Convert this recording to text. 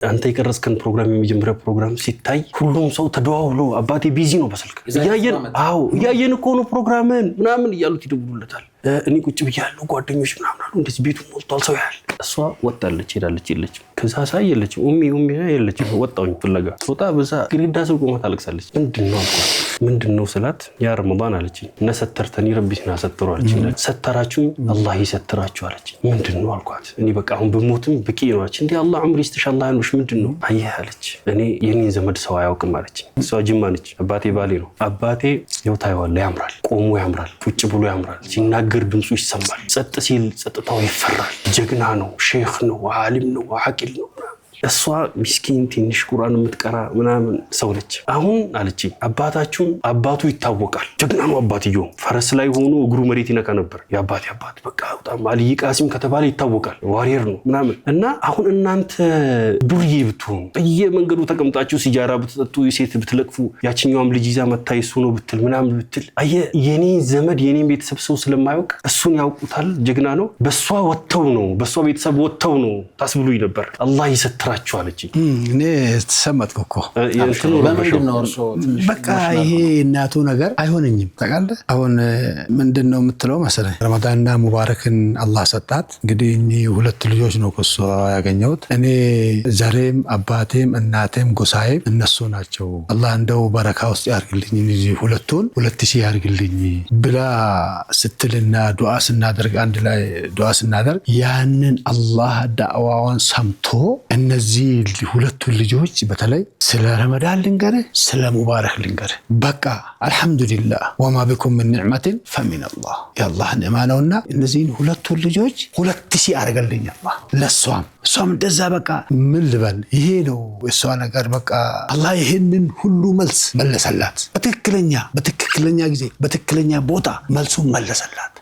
አንተ የቀረስከን ፕሮግራም የሚጀምረው ፕሮግራም ሲታይ ሁሉም ሰው ተደዋውሎ አባቴ ቢዚ ነው በስልክ እያየን እኮ ነው ፕሮግራምን ምናምን እያሉት ይደውሉለታል። እኔ ቁጭ ብያለሁ ጓደኞች ምናምን አሉ እንደዚህ ቤቱ ሞልቷል ሰው ያህል። እሷ ወጣለች ሄዳለች የለችም። ከዛ ሳይ የለችም ኡሚ የለችም። ወጣሁኝ ፍለጋ ወጣ በዛ ግሪዳ ስር ቆማ ታለቅሳለች። ምንድነው አልኳት። ምንድነው ስላት ያ ረመዳን አለችኝ። እና ሰተርተኒ ረቢና ሰተሩ አለችኝ። ሰተራችሁኝ አላህ ይሰትራችሁ አለችኝ። ምንድነው አልኳት። እኔ በቃ አሁን ብሞትም በቂ ነው አለችኝ። እንዴ አላህ ዑምሪ ይስተሻላ ያንሽ ምንድነው አየህ አለች። እኔ የኔን ዘመድ ሰው አያውቅም አለችኝ። እሷ ጅማ ነች። አባቴ ባሌ ነው። አባቴ ያው ታይዋለህ ያምራል፣ ቆሞ ያምራል፣ ቁጭ ብሎ ያምራል። ሲናገር ድምፁ ይሰማል። ጸጥ ሲል ጸጥታው ይፈራል። ጀግና ነው፣ ሼክ ነው፣ ዓሊም ነው፣ አቂል ነው። እሷ ምስኪን ትንሽ ቁርአን የምትቀራ ምናምን ሰው ነች። አሁን አለችኝ አባታችሁን አባቱ ይታወቃል፣ ጀግና ነው አባትየው። ፈረስ ላይ ሆኖ እግሩ መሬት ይነካ ነበር። የአባቴ አባት በቃ በጣም አልይ ቃሲም ከተባለ ይታወቃል፣ ዋሪየር ነው ምናምን። እና አሁን እናንተ ዱርዬ ብትሆኑ በየመንገዱ ተቀምጣችሁ ሲጃራ ብትጠጡ፣ ሴት ብትለቅፉ፣ ያችኛውም ልጅ ይዛ መታ እሱ ነው ብትል ምናምን ብትል፣ አየህ የኔን ዘመድ የኔን ቤተሰብ ሰው ስለማያውቅ እሱን ያውቁታል፣ ጀግና ነው። በሷ ወጥተው ነው በሷ ቤተሰብ ወጥተው ነው ታስብሉኝ ነበር። አላህ ይሰትራችሁ አለች። እኔ ተሰማጥኩ እኮ በቃ ይሄ እናቱ ነገር አይሆንኝም ታውቃለህ። አሁን ምንድነው የምትለው መሰለኝ ረመዳንና ሙባረክን አላህ ሰጣት። እንግዲህ እኚህ ሁለት ልጆች ነው ከሷ ያገኘሁት። እኔ ዘሬም አባቴም እናቴም ጎሳዬም እነሱ ናቸው። አላህ እንደው በረካ ውስጥ ያርግልኝ እነዚህ ሁለቱን 2000 ያርግልኝ ብላ ስትልና ዱዓ ስናደርግ አንድ ላይ ዱዓ ስናደርግ ያንን አላህ ዳዕዋዋን ሰምቶ እነዚህ ሁለቱን ልጆች በተለይ ስለ ረመዳን ልንገርህ ስለ ሙባረክ ልንገርህ በቃ አልহামዱሊላህ ወማ ቢኩም ምን ኒዕመቲን ፈሚን አላህ ያላህ ኒዕማ ነውና እነዚህን ሁለቱን ልጆች 2000 አረገልኝ አላህ ለሷም እሷም እንደዛ በቃ ምን ልበል ይሄ ነው እሷ ነገር በቃ አላህ ይሄንን ሁሉ መልስ መለሰላት። በትክክለኛ ጊዜ በትክክለኛ ቦታ መልሱን መለሰላት።